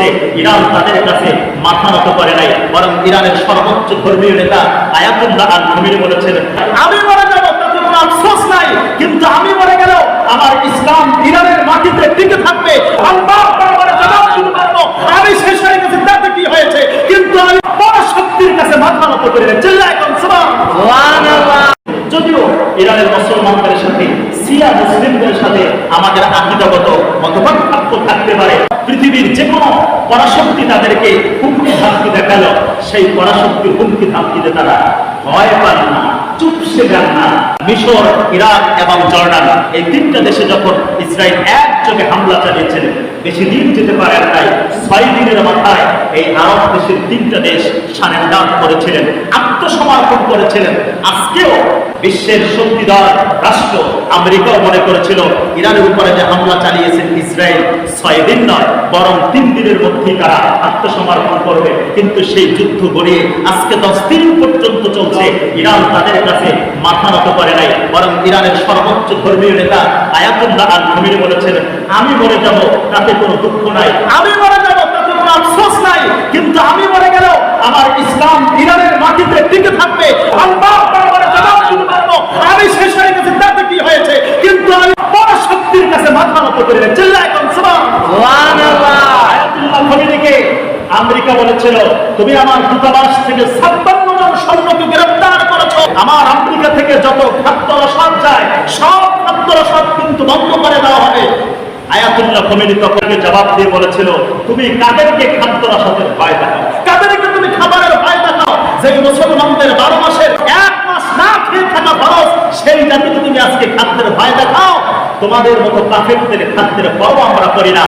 চলছে, ইরান তাদের কাছে মাথা নত করে নাই, বরং ইরানের সর্বোচ্চ ধর্মীয় নেতা আয়াতুল্লাহ আল খামেনি বলেছেন, আমি মরে যাব তাতে কোনো আফসোস নাই, কিন্তু আমি মরে গেল আমার ইসলাম ইরানের মাটিতে টিকে থাকবে। আল্লাহ দরবারে জবাব দিতে পারবো আমি শেষ হয়ে গেছি তাতে কি হয়েছে, কিন্তু আমি পরাশক্তির কাছে মাথা নত করি না। চিল্লায় কোন সুবহানাল্লাহ। যদিও ইরানের মুসলমানদের সাথে শিয়া মুসলিমদের সাথে আমাদের আকীদাগত মতপার্থক্য থাকতে পারে, পৃথিবীর যে কোনো পরাশক্তি তাদেরকে হুমকি ধামকি দেখালো, সেই পরাশক্তির হুমকি ধামকিতে তারা ভয় পান না, চুপসে যান না। মিশর, ইরাক এবং জর্ডান এই তিনটা দেশে যখন ইসরায়েল একযোগে হামলা চালিয়েছিল, বেশি দিন যেতে পারেন নাই, 6 দিনের মাথায় এই আরব দেশের তিনটা দেশ সারেন্ডার করেছিলেন, আত্মসমর্পণ করেছিলেন। আজকেও বিশ্বের শক্তিধর রাষ্ট্র আমেরিকাও মনে করেছিল ইরানের উপরে যে হামলা চালিয়েছেন ইসরায়েল 6 দিন নয় বরং 3 দিনের মধ্যেই তারা আত্মসমর্পণ করবে, কিন্তু সেই যুদ্ধ গড়িয়ে আজকে 10 দিন পর্যন্ত চলছে। ইরান তাদের কাছে মাথা নত করে নাই, বরং ইরানের সর্বোচ্চ ধর্মীয় নেতা আয়াতুল্লাহ আল খামেনি বলেছেন, আমি মরে যাব তাতে কোনো দুঃখ নাই, আমি মরে যাব তাতে কোনো আফসোস নাই, কিন্তু আমি মরে গেল আমার ইসলাম ইরানের মাটিতে টিকে থাকবে। আল্লাহ দরবারে জবাব দিতে পারবো আমি শেষ হয়ে গেছি তাতে কি হয়েছে, কিন্তু আমি পরাশক্তির কাছে মাথা নত করি না। চিল্লায় কোন সুবহানাল্লাহ। আয়াতুল্লাহ খামেনিকে আমেরিকা বলেছিল, তুমি আমার দূতাবাস থেকে 56 জন সৈন্যকে গ্রেফতার করেছো, আমার আমেরিকা থেকে যত খাদ্য রসদ যায় সব খাদ্য রসদ কিন্তু বন্ধ করে দেওয়া হবে। আয়াতুল্লাহ খামেনি তখন জবাব দিয়ে বলেছিল, তুমি কাদেরকে খাদ্য রসদের ভয় দেখাও, কাদেরকে তুমি খাবারের ভয় দেখাও, যে মুসলমানদের 12 মাসের 1 মাস না খেয়ে থাকা ফরজ, সেই জাতিকে তুমি আজকে খাদ্যের ভয় দেখাও। তোমাদের মতো কাফেরদের খাদ্যের পরোয়া আমরা করি না।